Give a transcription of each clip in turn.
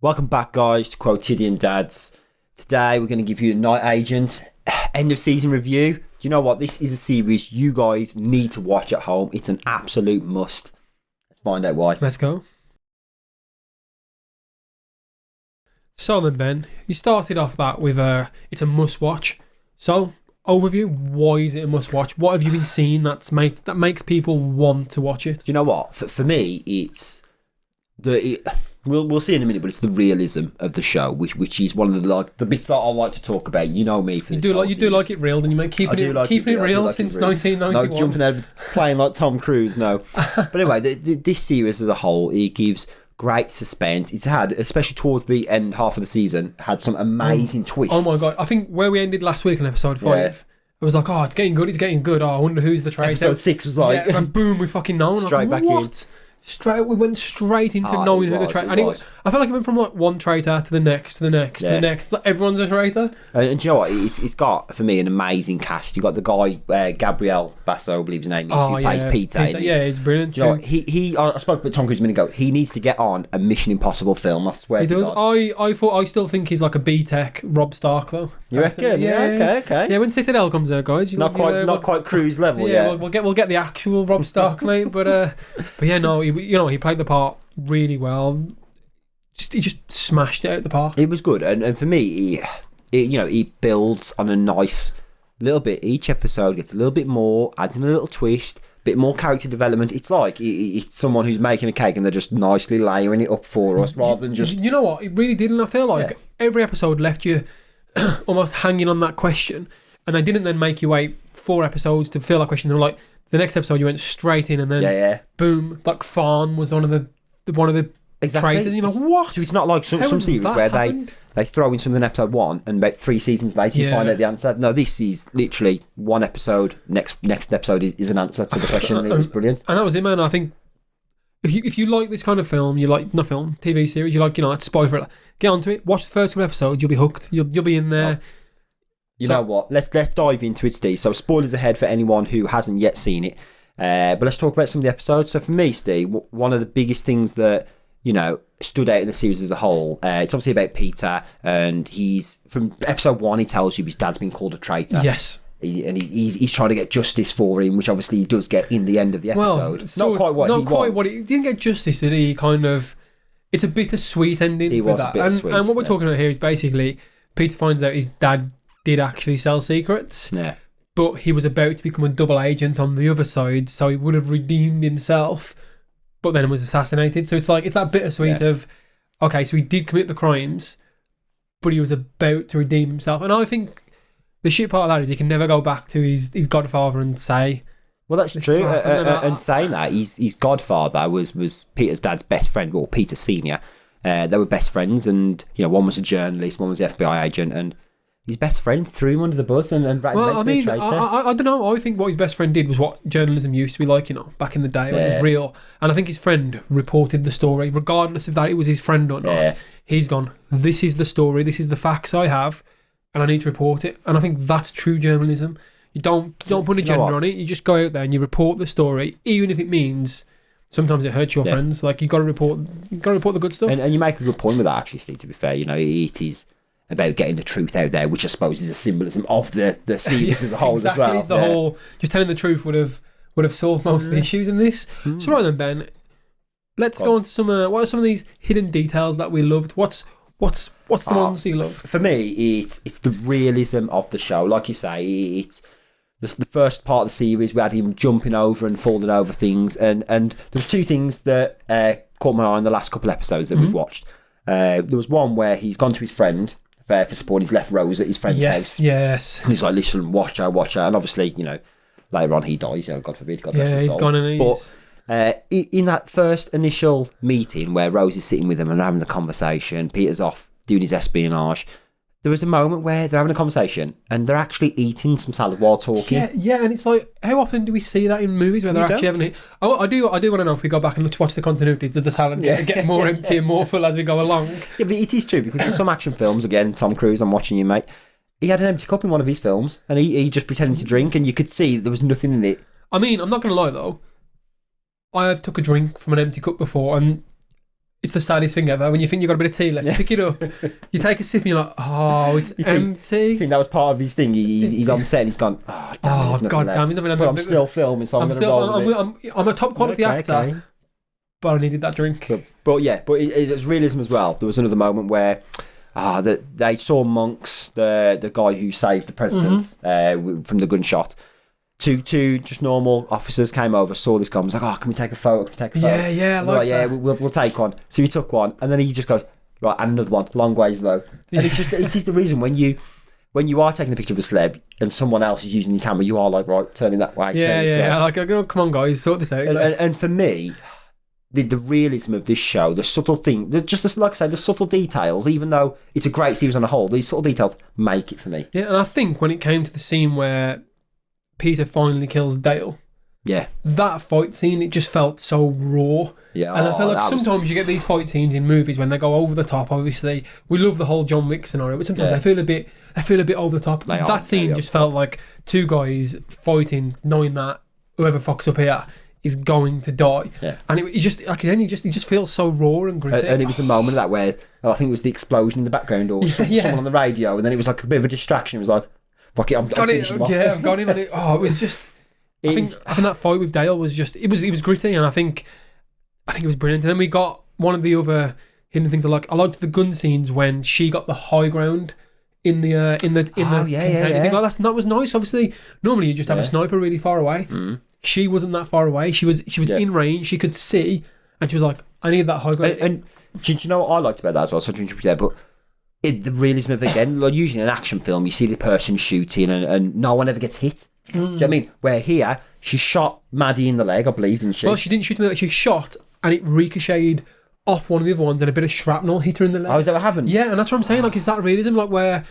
Welcome back, guys, to Quotidian Dads. Today, we're going to give you a Night Agent end of season review. Do you know what? This is a series you guys need to watch at home. It's an absolute must. Let's find out why. Let's go. So then, Ben, you started off that with it's a must watch. So, overview, why is it a must watch? What have you been seeing that makes people want to watch it? Do you know what? For me, it's we'll see in a minute, but it's the realism of the show, which is one of the bits that I like to talk about. You know me for You this. do like it real, and you make keeping it real since 1991. No jumping out, playing like Tom Cruise. No, but anyway, this series as a whole, it gives great suspense. It's had, especially towards the end half of the season, had some amazing twists. Oh my god! I think where we ended last week in episode 5. Yeah. It was like, oh, it's getting good. Oh, I wonder who's the traitor. Episode 6 was like, yeah, and boom, we fucking know. straight like, back what? We went straight into knowing who the traitor. And I felt like it went from like one traitor to the next, to the next, to the next. Like, everyone's a traitor. And do you know what? It's got, for me, an amazing cast. You've got the guy, Gabriel Basso, I believe his name is, who plays Peter in this. Yeah, he's brilliant. Do you know what? I spoke about Tom Cruise a minute ago. He needs to get on a Mission Impossible film. I swear. He does. I still think he's like a B-Tech Rob Stark though. You reckon? Yeah. Okay. Yeah, when Citadel comes out, guys, not quite Cruise level. Yeah, we'll get the actual Rob Stark, mate. But yeah, no, he played the part really well. He just smashed it out the park. It was good, and for me, he builds on a nice little bit. Each episode gets a little bit more, adds in a little twist, bit more character development. It's like it's someone who's making a cake and they're just nicely layering it up for us, rather than just. You know what? It really did, and I feel like every episode left you almost hanging on that question, and they didn't then make you wait 4 episodes to feel that question. They were like, the next episode you went straight in, and then boom, like Fawn was one of the traitors. You know what? So it's not like some series where they throw in something in episode 1 and about 3 seasons later you find out the answer. No, this is literally 1 episode. Next episode is an answer to the question. It was brilliant, and that was it, man. I think if you like this kind of film, you like TV series, you like that spy thriller, get onto it. Watch the first 2 episodes, you'll be hooked. You'll be in there. You know what? Let's dive into it, Steve. So spoilers ahead for anyone who hasn't yet seen it. But let's talk about some of the episodes. So for me, Steve, one of the biggest things that stood out in the series as a whole, it's obviously about Peter, and he's from episode 1. He tells you his dad's been called a traitor. Yes. He's trying to get justice for him, which obviously he does get in the end of the episode. Well, not quite what he didn't get justice, did he? Kind of, it's a bittersweet ending. He was that. A bittersweet, and what we're talking about here is basically Peter finds out his dad did actually sell secrets. Yeah. But he was about to become a double agent on the other side, so he would have redeemed himself, but then was assassinated. So it's that bittersweet of, okay, so he did commit the crimes, but he was about to redeem himself. And I think the shit part of that is he can never go back to his godfather and say, well, that's true. And saying that, his godfather was Peter's dad's best friend, well, Peter Senior. They were best friends, and one was a journalist, one was the FBI agent, and his best friend threw him under the bus and ran to be a traitor. I don't know. I think what his best friend did was what journalism used to be like, back in the day when it was real. And I think his friend reported the story, regardless of that it was his friend or not. Yeah. He's gone, this is the story, this is the facts I have, and I need to report it. And I think that's true journalism. You don't put an agenda on it. You just go out there and you report the story, even if it means sometimes it hurts your friends. Like you got to report the good stuff. And you make a good point with that, actually, Steve. To be fair, it is about getting the truth out there, which I suppose is a symbolism of the series as a whole exactly, as well. The whole just telling the truth would have solved most of the issues in this. So right then, Ben, let's go on to some. What are some of these hidden details that we loved? What's the ones you love? For me, it's the realism of the show. Like you say, it's the first part of the series. We had him jumping over and falling over things, and there was 2 things that caught my eye in the last couple of episodes that we've watched. There was one where he's gone to his friend for support. He's left Rose at his friend's house. Yes. And he's like, listen, watch her. And obviously, later on he dies. God forbid. God rest his soul. He's gone and he's... But in that first initial meeting where Rose is sitting with him and having the conversation, Peter's off doing his espionage, there was a moment where they're having a conversation and they're actually eating some salad while talking. Yeah, and it's like, how often do we see that in movies where they're actually having... I do want to know if we go back and watch the continuities, does the salad get more empty and more full as we go along? Yeah, but it is true, because in some action films, again, Tom Cruise, I'm watching you, mate, he had an empty cup in one of his films and he just pretended to drink and you could see there was nothing in it. I mean, I'm not going to lie though, I have took a drink from an empty cup before, and it's the saddest thing ever. When you think you've got a bit of tea left, you pick it up, you take a sip, and you're like, oh, it's empty. I think that was part of his thing. He's on set and he's gone, oh, damn, God damn, he's but I'm still filming, so I'm going to roll with it. I'm a top quality actor, but I needed that drink. But it's realism as well. There was another moment where they saw Monks, the guy who saved the president from the gunshot. Two just normal officers came over, saw this guy, and was like, "Oh, can we take a photo? Yeah, we'll take one." So he took one, and then he just goes, "Right, and another one. Long ways though." And it is the reason when you are taking a picture of a celeb and someone else is using your camera, you are like, right, turning that way. Yeah. Like, oh, come on, guys, sort this out. And for me, the realism of this show, the subtle thing, like I say, the subtle details, even though it's a great series on a whole, these subtle details make it for me. Yeah, and I think when it came to the scene where Peter finally kills Dale, that fight scene, it just felt so raw. Yeah, and I feel like sometimes you get these fight scenes in movies when they go over the top. Obviously, we love the whole John Wick scenario, but sometimes they feel a bit over the top. That scene just felt like two guys fighting, knowing that whoever fucks up here is going to die. Yeah. And it just like then he just feels so raw and gritty. And it was the moment of that where I think it was the explosion in the background or someone on the radio, and then it was like a bit of a distraction. It was like, fuck it, I've got him. And it was just. I think that fight with Dale was just it was gritty, and I think it was brilliant. And then we got one of the other hidden things I like. I liked the gun scenes when she got the high ground in the container thing. Like that was nice. Obviously, normally you just have a sniper really far away. Mm. She wasn't that far away. She was in range. She could see, and she was like, "I need that high ground." And do you know what I liked about that as well? So to interrupt there, but the realism of it again, like usually in an action film, you see the person shooting and no one ever gets hit. Do you know what I mean? Where here, she shot Maddie in the leg, I believe, didn't she? Well, she didn't shoot him in the leg. She shot, and it ricocheted off one of the other ones, and a bit of shrapnel hit her in the leg. Oh, is that what happened? Yeah, and that's what I'm saying. Like, is that realism? Like, where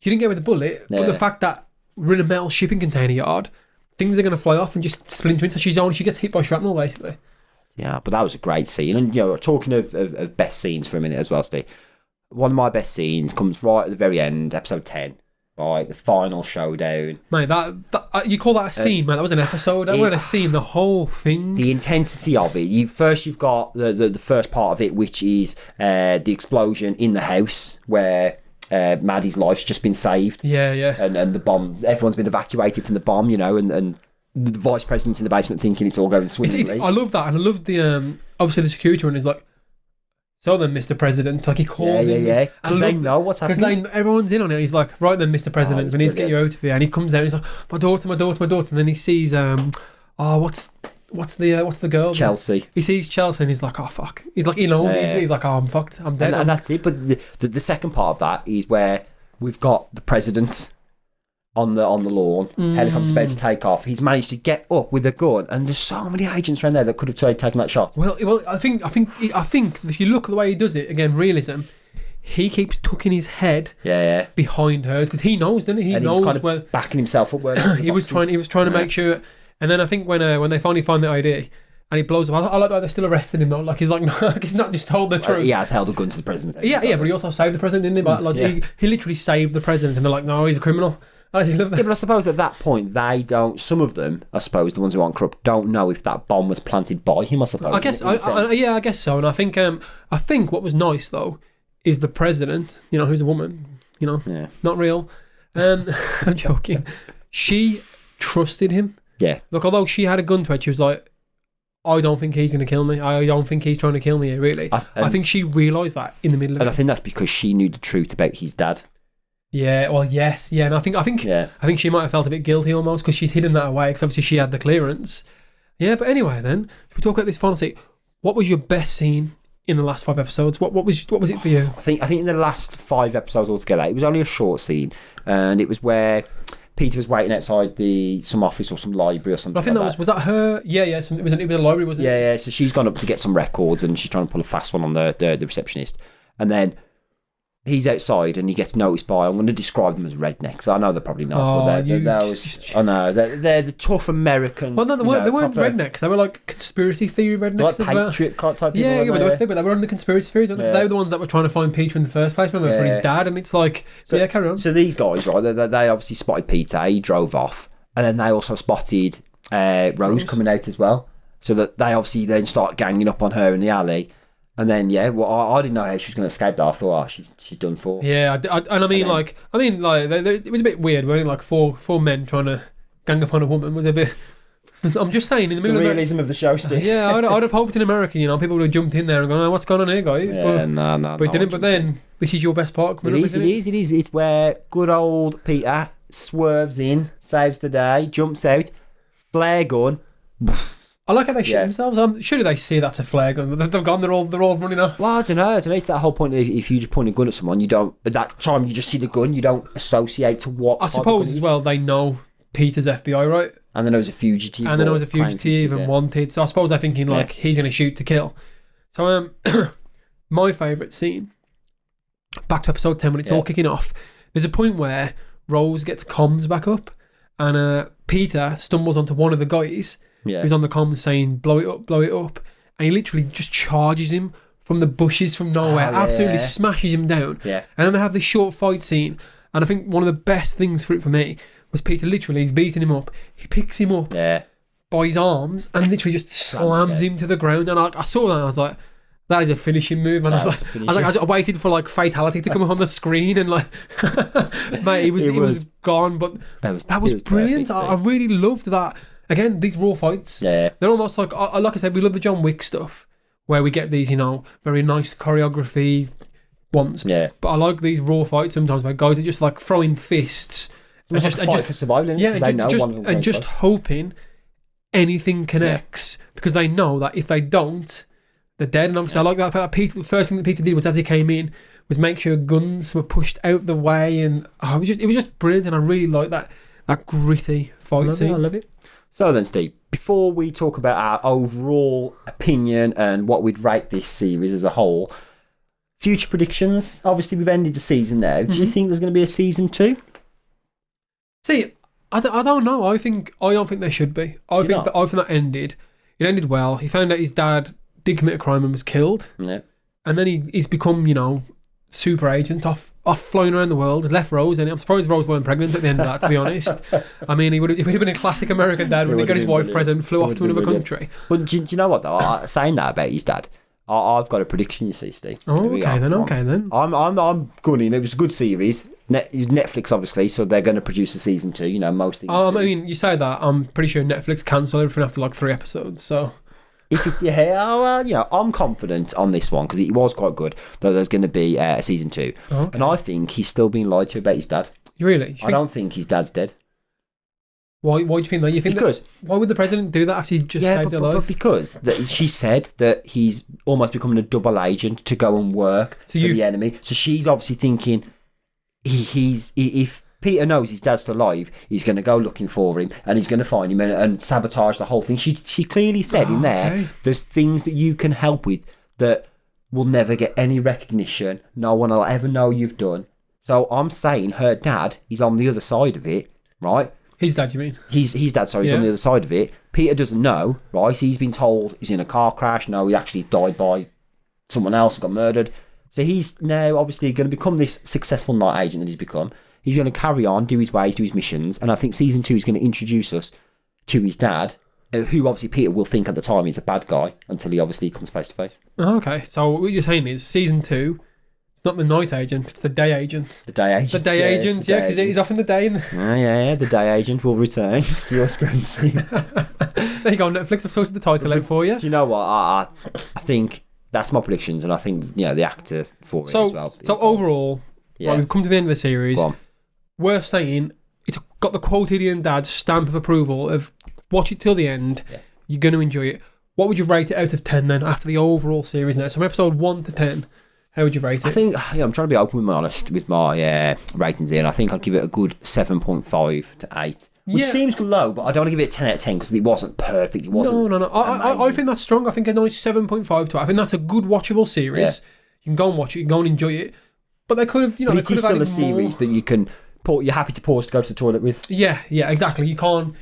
she didn't get with the bullet, but the fact that we're in a metal shipping container yard, things are going to fly off and just splinter into. She gets hit by shrapnel, basically. Yeah, but that was a great scene. And, talking of best scenes for a minute as well, Steve, one of my best scenes comes right at the very end, episode 10. Right, the final showdown. Mate, that you call that a scene, man? That was an episode. That wasn't a scene. The whole thing. The intensity of it. You've got the first part of it, which is the explosion in the house where Maddie's life's just been saved. Yeah. And the bombs. Everyone's been evacuated from the bomb. And the vice president's in the basement thinking it's all going swimmingly. I love that, and I love the obviously the security one is like. So then, Mr. President, like he calls him. Yeah. Because they know what's happening. Because everyone's in on it. He's like, right then, Mr. President, we need to get you out of here. And he comes out and he's like, my daughter. And then he sees, what's the girl? Chelsea. He sees Chelsea and he's like, oh, fuck. He's like, he knows. He's like, oh, I'm fucked. I'm dead. And that's it. But the second part of that is where we've got the president on the lawn, helicopter's about to take off. He's managed to get up with a gun, and there's so many agents around there that could have taken that shot. Well, I think if you look at the way he does it, again, realism, he keeps tucking his head behind hers because he knows, doesn't he? He knows kind of backing himself up. He was trying to make sure. And then I think when they finally find the ID and he blows up, I like that they're still arresting him though. Like he's like, no, he's not just told the truth. He has held a gun to the president. Yeah, but he also saved the president, didn't he? But he literally saved the president, and they're like, no, he's a criminal. I love that. Yeah, but I suppose at that point they don't. Some of them, I suppose, the ones who aren't corrupt, don't know if that bomb was planted by him. I suppose. I guess. I guess so. And I think what was nice though is the president. Who's a woman. Not real. I'm joking. She trusted him. Yeah. Look, although she had a gun to her head, she was like, I don't think he's going to kill me. I don't think he's trying to kill me here, really. I think she realised that in the middle of it. And I think that's because she knew the truth about his dad. Yeah, well, yes, yeah, and I think she might have felt a bit guilty almost because she's hidden that away because obviously she had the clearance. Yeah, but anyway, then if we talk about this final scene, what was your best scene in the last 5 episodes? What was it for you? I think in the last 5 episodes altogether, it was only a short scene, and it was where Peter was waiting outside some office or some library or something. I think that was that her? Yeah. It was a library, wasn't it? Yeah. So she's gone up to get some records, and she's trying to pull a fast one on the receptionist, and then he's outside and he gets noticed by, I'm going to describe them as rednecks. I know they're probably not, but they're the tough American. Well, no, they weren't rednecks. They were like conspiracy theory rednecks. Like patriot type people. Yeah, but they were on the conspiracy theories. Yeah. They were the ones that were trying to find Peter in the first place, remember, for his dad. And it's like, carry on. So these guys, right, they obviously spotted Peter. He drove off. And then they also spotted Rose coming out as well. So that they obviously then start ganging up on her in the alley. And then, I didn't know how she was going to escape that. I thought, she's done for. Yeah, and I mean, it was a bit weird, weren't it? Like four men trying to gang up on a woman was a bit. I'm just saying, in the middle the of realism of the show, Steve. Yeah, I'd have hoped in America, people would have jumped in there and gone, oh, what's going on here, guys? Yeah, but it didn't. But then this is your best part coming up, isn't it? It is. It's where good old Peter swerves in, saves the day, jumps out, flare gun. I like how they shoot themselves. Surely they see that's a flare gun. They've gone. They're all running off. Well, I don't know. It's that whole point. If you just point a gun at someone, you don't. At that time, you just see the gun. You don't associate to what. I suppose as well they know Peter's FBI, right? And then there was a fugitive. And then there was a fugitive and wanted. So I suppose they're thinking he's going to shoot to kill. So my favourite scene. Back to episode 10 when it's all kicking off. There's a point where Rose gets comms back up, and Peter stumbles onto one of the guys. Yeah. Who's on the comms saying, blow it up. And he literally just charges him from the bushes from nowhere. Absolutely smashes him down. Yeah. And then they have this short fight scene. And I think one of the best things for me was Peter literally, he's beating him up. He picks him up by his arms and literally just slams him to the ground. And I saw that and I was like, that is a finishing move. And I waited for fatality to come up on the screen and mate, he was gone. But that was brilliant. Perfect, I really loved that. Again, these raw fights, they're almost like I said, we love the John Wick stuff, where we get these, very nice choreography ones. Yeah. But I like these raw fights sometimes where guys are just throwing fists. And just for survival, just hoping anything connects because they know that if they don't, they're dead. And obviously, I like that. The first thing that Peter did was as he came in was make sure guns were pushed out the way, and it was just brilliant. And I really like that gritty fight scene. I love it. So then, Steve, before we talk about our overall opinion and what we'd rate this series as a whole, future predictions. Obviously, we've ended the season now. Do you think there's going to be a season 2? See, I don't know. I don't think there should be. I think that ended. It ended well. He found out his dad did commit a crime and was killed. Yeah. And then he's become, super agent off flying around the world, left Rose, and I'm surprised Rose weren't pregnant at the end of that, to be honest. I mean, he would have been a classic American dad when he got his wife pregnant, flew off to another country. But do you know what, though? Saying that about his dad, I've got a prediction, you see, Steve. Oh, okay then. I'm gunning. It was a good series. Netflix, obviously, so they're going to produce a season 2, most things. I mean, you say that, I'm pretty sure Netflix cancelled everything after 3 episodes, so... I'm confident on this one because it was quite good that there's going to be a season 2. Okay. And I think he's still being lied to about his dad. Really? I don't think his dad's dead. Why do you think that? Why would the president do that after he just saved her life? Because she said that he's almost becoming a double agent to go and work for the enemy. So she's obviously thinking if Peter knows his dad's still alive, he's going to go looking for him and he's going to find him and sabotage the whole thing. She clearly said in there, there's things that you can help with that will never get any recognition. No one will ever know you've done. So I'm saying her dad is on the other side of it, right? His dad, you mean? His dad, sorry, he's on the other side of it. Peter doesn't know, right? He's been told he's in a car crash. No, he actually died by someone else, got murdered. So he's now obviously going to become this successful night agent that he's become. He's going to carry on, do his ways, do his missions, and I think season 2 is going to introduce us to his dad, who obviously Peter will think at the time is a bad guy until he obviously comes face to face. Oh, okay, so what you're saying is season 2, it's not the night agent, it's the day agent. The day agent. The day agent, because he's off in the day. Yeah, the day agent will return to your screen. There you go, Netflix, I've sorted the title out for you. Do you know what? I think that's my predictions, and I think the actor for it as well. So overall, right, we've come to the end of the series. Worth saying, it's got the quotidian dad stamp of approval of watch it till the end. Yeah. You're going to enjoy it. What would you rate it out of 10 then after the overall series now? So from episode 1 to 10, how would you rate it? I think, I'm trying to be open and honest with my ratings here, and I think I'd give it a good 7.5 to 8. Which seems low, but I don't want to give it a 10 out of 10 because it wasn't perfect. It wasn't. No. I think that's strong. I think a nice 7.5 to it. I think that's a good watchable series. Yeah. You can go and watch it, you can go and enjoy it. But they could have, but it is still a series that you can... You're happy to pause to go to the toilet with. Yeah, exactly. You can't.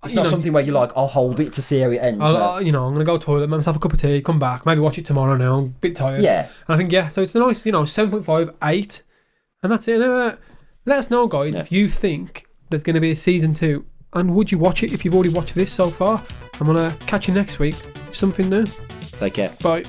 It's not something where you're like, I'll hold it to see how it ends. I'm going to go to the toilet, make myself a cup of tea, come back, maybe watch it tomorrow now. I'm a bit tired. Yeah. And I think, so it's a nice, 7.5, 8. And that's it. And, let us know, guys, if you think there's going to be a season 2. And would you watch it if you've already watched this so far? I'm going to catch you next week with something new. Take care. Bye.